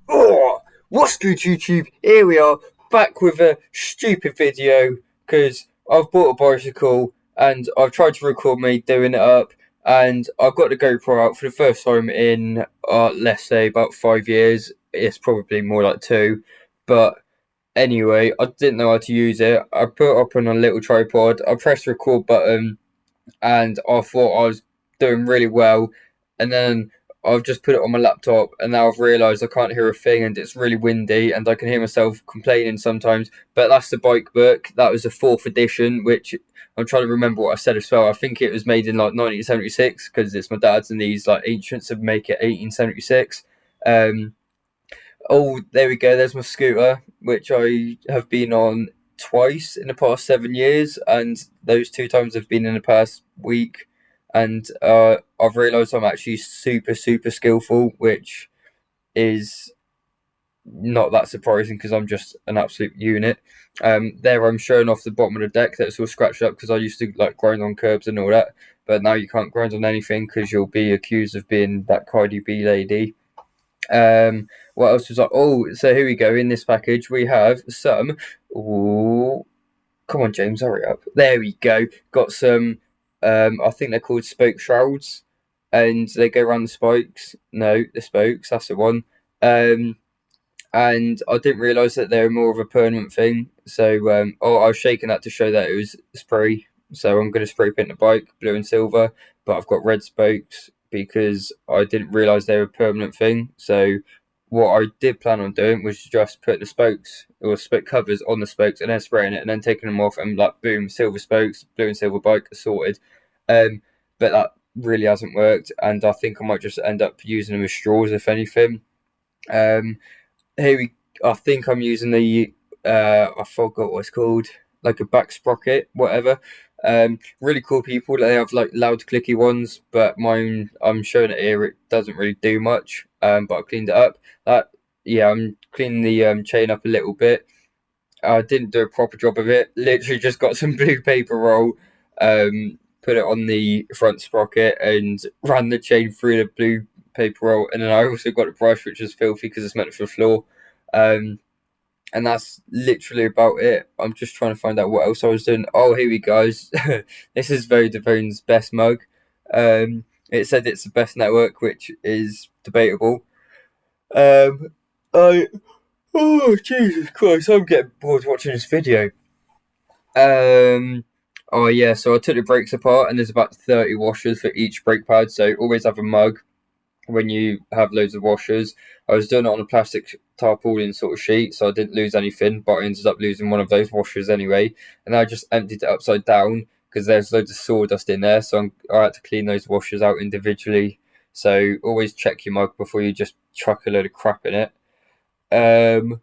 Oh, what's good, YouTube? Here we are, back with a stupid video because I've bought a bicycle and I've tried to record me doing it up, and I've got the GoPro out for the first time in, let's say, about 5 years. It's probably more like two, but anyway, I didn't know how to use it. I put it up on a little tripod, I pressed the record button, and I thought I was doing really well. And then I've just put it on my laptop, and now I've realised I can't hear a thing, and it's really windy, and I can hear myself complaining sometimes. But that's the bike book. That was the fourth edition, which I'm trying to remember what I said as well. I think it was made in like 1976 because it's my dad's, and these like ancients of make it 1876. Um, Oh, there we go. There's my scooter, which I have been on twice in the past 7 years, and those two times have been in the past week. And I've realised I'm actually super, super skillful, which is not that surprising because I'm just an absolute unit. There I'm showing off the bottom of the deck that's all scratched up because I used to like grind on curbs and all that, but now you can't grind on anything because you'll be accused of being that Cardi B lady. What else was like? Oh, so here we go. In this package, we have some. Ooh, come on, James, hurry up. There we go. Got some. I think they're called spoke shrouds, and they go around the spikes. No, the spokes. That's the one. Um, and I didn't realise that they were more of a permanent thing. So, I was shaking that to show that it was spray. So I'm going to spray paint the bike blue and silver, but I've got red spokes because I didn't realise they were a permanent thing. So what I did plan on doing was just put the spokes or spoke covers on the spokes and then spraying it and then taking them off, and like boom, silver spokes, blue and silver bike sorted. Um, but that really hasn't worked, and I think I might just end up using them as straws if anything. Um, here we I think I'm using the I forgot what it's called, like a back sprocket, whatever. Really cool people. They have like loud clicky ones, but mine, I'm showing it here, it doesn't really do much. But I cleaned it up. That Yeah, I'm cleaning the chain up a little bit. I didn't do a proper job of it. Literally just got some blue paper roll, put it on the front sprocket and ran the chain through the blue paper roll, and then I also got a brush which is filthy because it's meant for the floor. Um, and that's literally about it. I'm just trying to find out what else I was doing. Oh, here we go. This is Vodafone's best mug. It said it's the best network, which is debatable. Um, I Oh, Jesus Christ, I'm getting bored watching this video. Um, oh yeah, so I took the brakes apart, and there's about 30 washers for each brake pad. So always have a mug when you have loads of washers. I was doing it on a plastic tarpaulin sort of sheet, so I didn't lose anything, but I ended up losing one of those washers anyway. And I just emptied it upside down because there's loads of sawdust in there, so I had to clean those washers out individually. So always check your mug before you just chuck a load of crap in it. Um,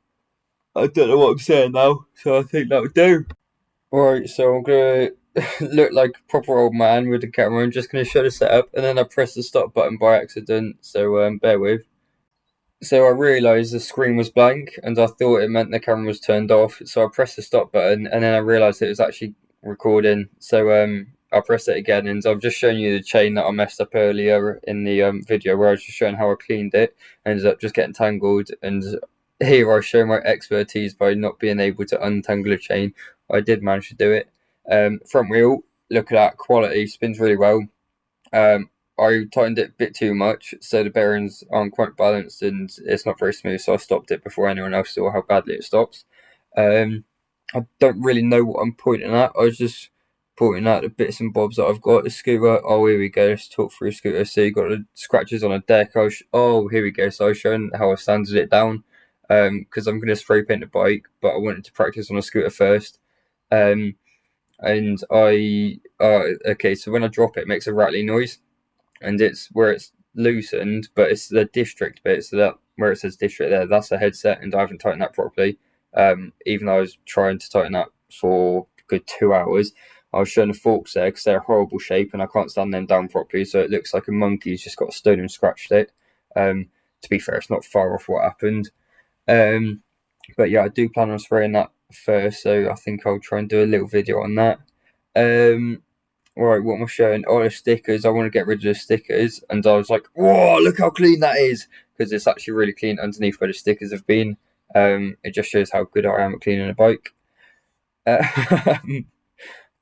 I don't know what I'm saying now, so I think that would do. Alright, so I'm gonna look like a proper old man with the camera. I'm just gonna show the setup, and then I press the stop button by accident, so bear with. So I realised the screen was blank, and I thought it meant the camera was turned off. So I pressed the stop button, and then I realised it was actually recording. So I pressed it again, and I've just shown you the chain that I messed up earlier in the video, where I was just showing how I cleaned it. Ended up just getting tangled, and here I show my expertise by not being able to untangle a chain. I did manage to do it. Front wheel, look at that quality, spins really well. Um, I tightened it a bit too much, so the bearings aren't quite balanced and it's not very smooth. So I stopped it before anyone else saw how badly it stops. Um, I don't really know what I'm pointing at. I was just pointing at the bits and bobs that I've got. The scooter. Oh, here we go. Let's talk through scooter. So you got the scratches on a deck. Oh, here we go. So I was showing how I sanded it down. Because I'm gonna spray paint the bike, but I wanted to practice on a scooter first. Um, and okay. So when I drop it, it makes a rattling noise, and it's where it's loosened, but it's the district bit. So that where it says district there, that's the headset, and I haven't tightened that properly. Even though I was trying to tighten that for a good 2 hours, I was showing the forks there because they're a horrible shape, and I can't stand them down properly. So it looks like a monkey's just got a stone and scratched it. To be fair, it's not far off what happened. Um, but yeah, I do plan on spraying that first, so I think I'll try and do a little video on that. Um, Right, what am I showing? Oh, the stickers. I want to get rid of the stickers, and I was like, "Whoa, look how clean that is!" because it's actually really clean underneath where the stickers have been. It just shows how good I am at cleaning a bike.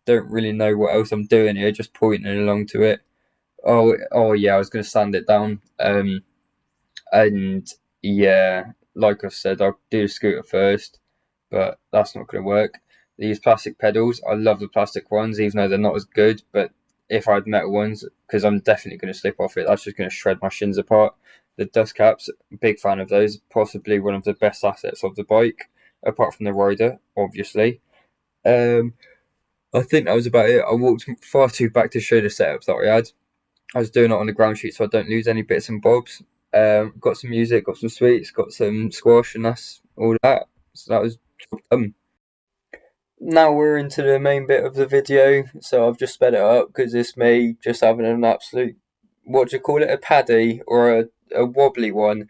Don't really know what else I'm doing here, just pointing along to it. Oh yeah, I was going to sand it down. And yeah, like I said, I'll do the scooter first, but that's not going to work. These plastic pedals, I love the plastic ones, even though they're not as good. But if I had metal ones, because I'm definitely going to slip off it, that's just going to shred my shins apart. The dust caps, big fan of those. Possibly one of the best assets of the bike, apart from the rider, obviously. I think that was about it. I walked far too back to show the setup that I had. I was doing it on the ground sheet so I don't lose any bits and bobs. Got some music, got some sweets, got some squash, and that's all that. So that was now we're into the main bit of the video. So I've just sped it up because it's me just having an absolute, what do you call it, a paddy or a wobbly one.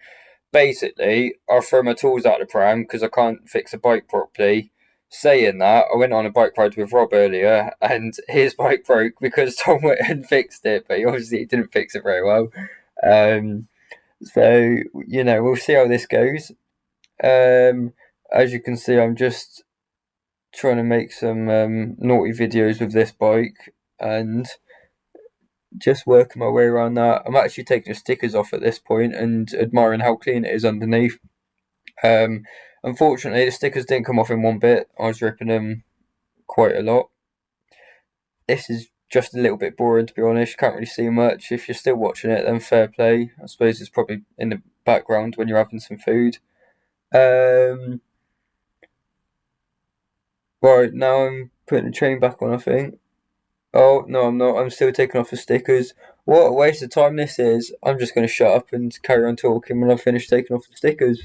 Basically, I throw my tools out the pram because I can't fix a bike properly. Saying that, I went on a bike ride with Rob earlier, and his bike broke because Tom went and fixed it, but he obviously didn't fix it very well. Um, so we'll see how this goes. As you can see, I'm just trying to make some naughty videos with this bike and just working my way around that. I'm actually taking the stickers off at this point and admiring how clean it is underneath. Unfortunately, the stickers didn't come off in one bit. I was ripping them quite a lot. This is just a little bit boring, to be honest. You can't really see much. If you're still watching it, then fair play. I suppose it's probably in the background when you're having some food. Right, now I'm putting the chain back on, I think. Oh, no, I'm not. I'm still taking off the stickers. What a waste of time this is. I'm just going to shut up and carry on talking when I finish taking off the stickers.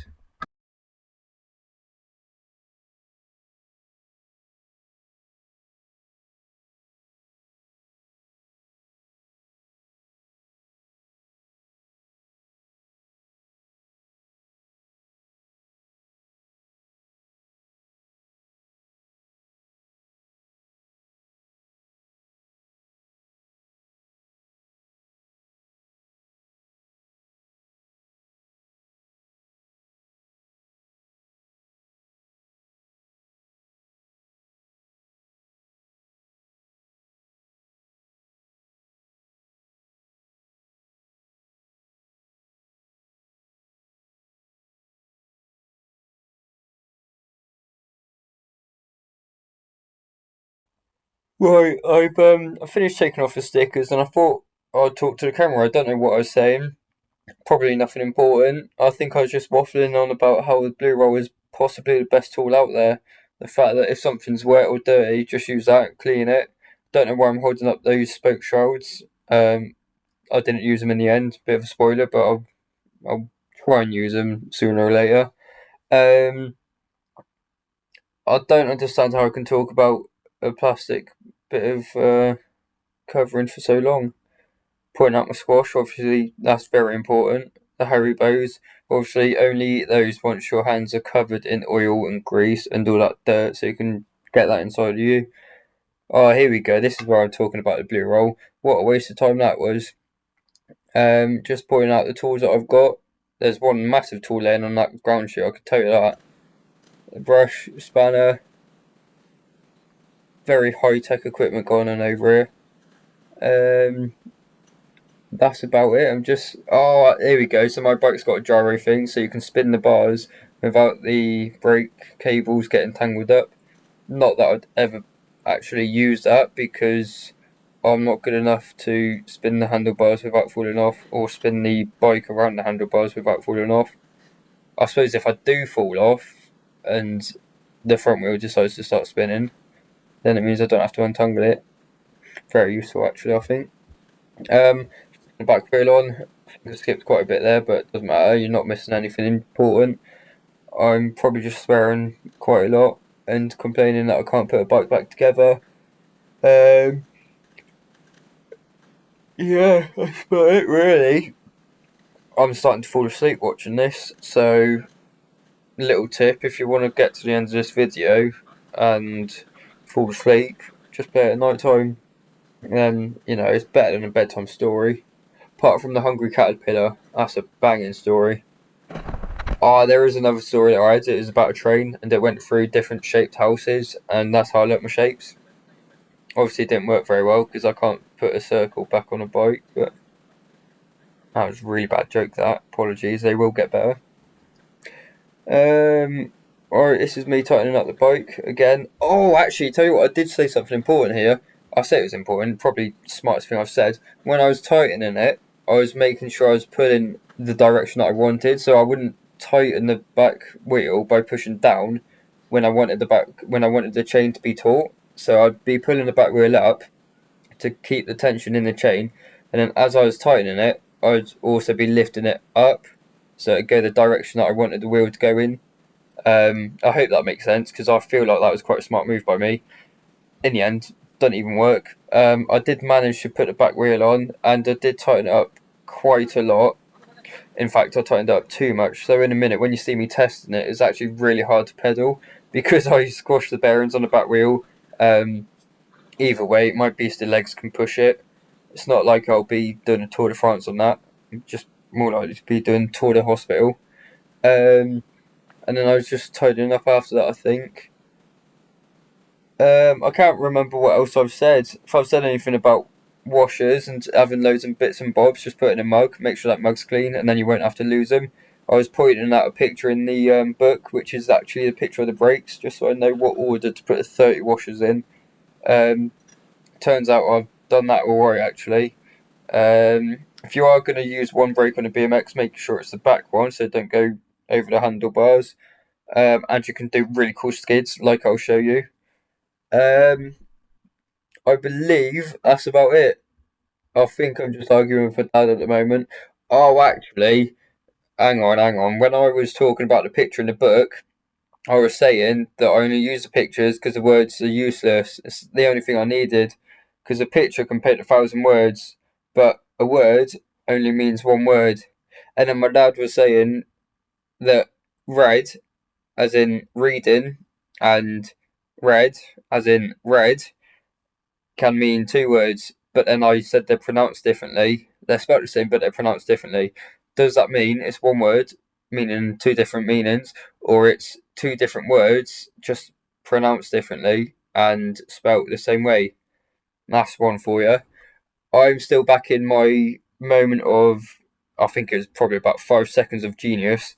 Right, I finished taking off the stickers and I thought I'd talk to the camera. I don't know what I was saying. Probably nothing important. I think I was just waffling on about how the blue roll is possibly the best tool out there. The fact that if something's wet or dirty, just use that, clean it. Don't know why I'm holding up those spoke shrouds. I didn't use them in the end. Bit of a spoiler, but I'll try and use them sooner or later. Um, I don't understand how I can talk about a plastic bit of covering for so long. Pointing out my squash, obviously, that's very important. The Haribos, obviously, only eat those once your hands are covered in oil and grease and all that dirt, so you can get that inside of you. Oh, here we go. This is where I'm talking about the blue roll. What a waste of time that was. Just pointing out the tools that I've got. There's one massive tool laying on that ground sheet, I could tell you that. A brush, spanner, very high tech equipment going on over here. That's about it. Here we go. So my bike's got a gyro thing, so you can spin the bars without the brake cables getting tangled up. Not that I'd ever actually use that because I'm not good enough to spin the handlebars without falling off, or spin the bike around the handlebars without falling off. I suppose if I do fall off and the front wheel decides to start spinning, then it means I don't have to untangle it. Very useful, actually, I think. Um, the back wheel on. I skipped quite a bit there, but it doesn't matter. You're not missing anything important. I'm probably just swearing quite a lot and complaining that I can't put a bike back together. Um, yeah, that's about it, really. I'm starting to fall asleep watching this, so little tip: if you want to get to the end of this video and fall asleep, just play it at night time. It's better than a bedtime story. Apart from the Hungry Caterpillar, that's a banging story. Oh, there is another story that I had. It was about a train, and it went through different shaped houses, and that's how I learnt my shapes. Obviously, it didn't work very well because I can't put a circle back on a bike, but that was a really bad joke. That apologies, they will get better. Um, alright, this is me tightening up the bike again. Oh, actually, tell you what, I did say something important here. I say it was important, probably the smartest thing I've said. When I was tightening it, I was making sure I was pulling the direction that I wanted, so I wouldn't tighten the back wheel by pushing down when I wanted the chain to be taut. So I'd be pulling the back wheel up to keep the tension in the chain, and then as I was tightening it, I'd also be lifting it up, so it'd go the direction that I wanted the wheel to go in. I hope that makes sense because I feel like that was quite a smart move by me. In the end, doesn't even work. I did manage to put the back wheel on, and I did tighten it up quite a lot. In fact, I tightened it up too much. So in a minute, when you see me testing it, it's actually really hard to pedal because I squashed the bearings on the back wheel. Um, Either way, my beastly legs can push it. It's not like I'll be doing a Tour de France on that. I'm just more likely to be doing Tour de Hospital. Um, and then I was just tidying up after that, I think. I can't remember what else I've said. If I've said anything about washers and having loads of bits and bobs, just put in a mug, make sure that mug's clean, and then you won't have to lose them. I was pointing out a picture in the book, which is actually a picture of the brakes, just so I know what order to put the 30 washers in. Turns out I've done that alright, actually. If you are going to use one brake on a BMX, make sure it's the back one, so don't go over the handlebars. And you can do really cool skids, like I'll show you. Um, I believe that's about it. I think I'm just arguing for Dad at the moment. Oh, actually, hang on. When I was talking about the picture in the book, I was saying that I only use the pictures because the words are useless. It's the only thing I needed because a picture can paint 1,000 words, but a word only means one word. And then my dad was saying that read, as in reading, and red, as in red, can mean two words, but then I said they're pronounced differently. They're spelled the same, but they're pronounced differently. Does that mean it's one word meaning two different meanings, or it's two different words just pronounced differently and spelt the same way? That's one for you. I'm still back in my moment of, I think it was probably about 5 seconds of genius,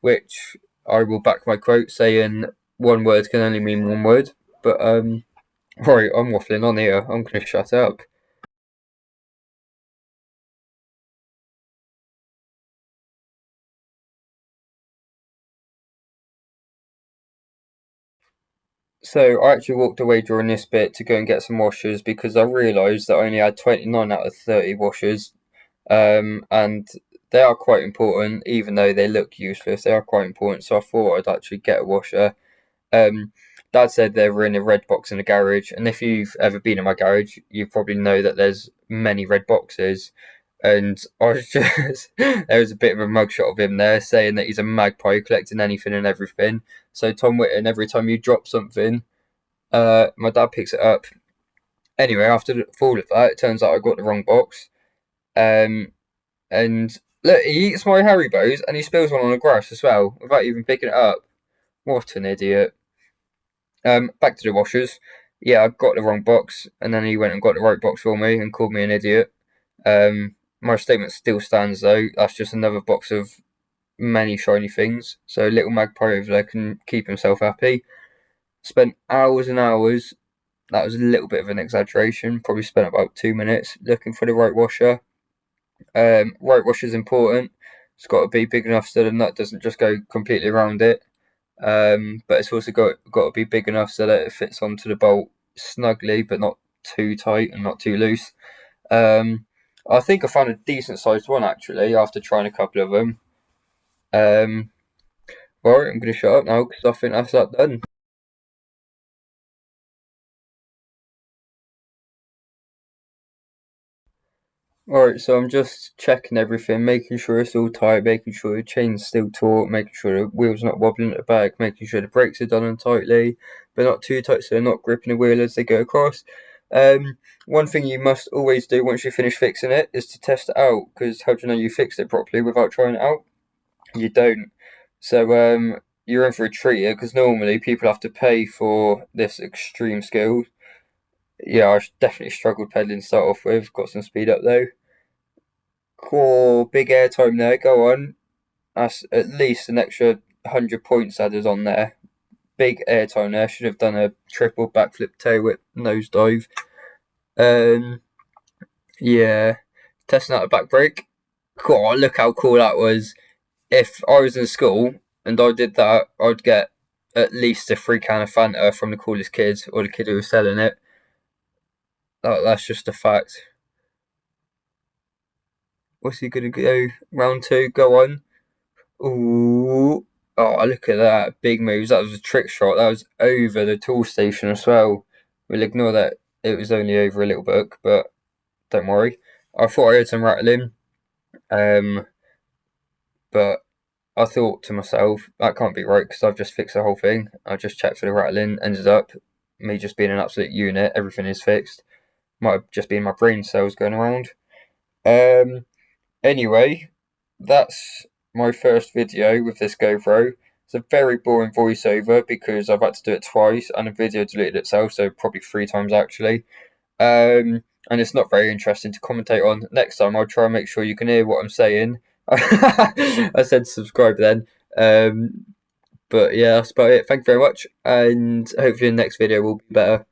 which I will back my quote saying one word can only mean one word. But right, I'm waffling on here. I'm going to shut up. So I actually walked away during this bit to go and get some washers because I realised that I only had 29 out of 30 washers, and they are quite important, even though they look useless. They are quite important, so I thought I'd actually get a washer. Um, Dad said they were in a red box in the garage, and if you've ever been in my garage, you probably know that there's many red boxes. And I was just there was a bit of a mugshot of him there saying that he's a magpie collecting anything and everything. So Tom Whitten, every time you drop something, my dad picks it up. Anyway, after all of that, it turns out I got the wrong box. Um, and look, he eats my Haribos and he spills one on the grass as well without even picking it up. What an idiot! Back to the washers. Yeah, I got the wrong box, and then he went and got the right box for me and called me an idiot. My statement still stands though. That's just another box of many shiny things. So little magpie over there can keep himself happy. Spent hours and hours. That was a little bit of an exaggeration. Probably spent about 2 minutes looking for the right washer. Right washer is important. It's got to be big enough so the nut doesn't just go completely around it. But it's also got to be big enough so that it fits onto the bolt snugly, but not too tight and not too loose. I think I found a decent sized one actually after trying a couple of them. Um, right, I'm going to shut up now because I think that's that done. Alright, so I'm just checking everything, making sure it's all tight, making sure the chain's still taut, making sure the wheel's not wobbling at the back, making sure the brakes are done on tightly, but not too tight so they're not gripping the wheel as they go across. One thing you must always do once you finish fixing it is to test it out, because how do you know you fixed it properly without trying it out? You don't. So you're in for a treat here because normally people have to pay for this extreme skill. Yeah, I definitely struggled pedaling to start off with. Got some speed up though. Cool, big air time there. Go on. That's at least an extra 100 points added on there. Big air time there. Should have done a triple backflip tail whip nosedive. Um, yeah, testing out a back brake. Cool, look how cool that was. If I was in school and I did that, I'd get at least a free can of Fanta from the coolest kid or the kid who was selling it. That's just a fact. What's he gonna go? Round two, go on. Ooh. Oh, look at that. Big moves. That was a trick shot. That was over the tool station as well. We'll ignore that it was only over a little bit, but don't worry. I thought I heard some rattling. But I thought to myself, that can't be right because I've just fixed the whole thing. I just checked for the rattling, ended up me just being an absolute unit. Everything is fixed. Might have just been my brain cells going around. Um, Anyway, that's my first video with this GoPro. It's a very boring voiceover because I've had to do it twice and the video deleted itself, so probably 3 times actually. And it's not very interesting to commentate on. Next time I'll try and make sure you can hear what I'm saying. I said subscribe then. But yeah, that's about it. Thank you very much, and hopefully the next video will be better.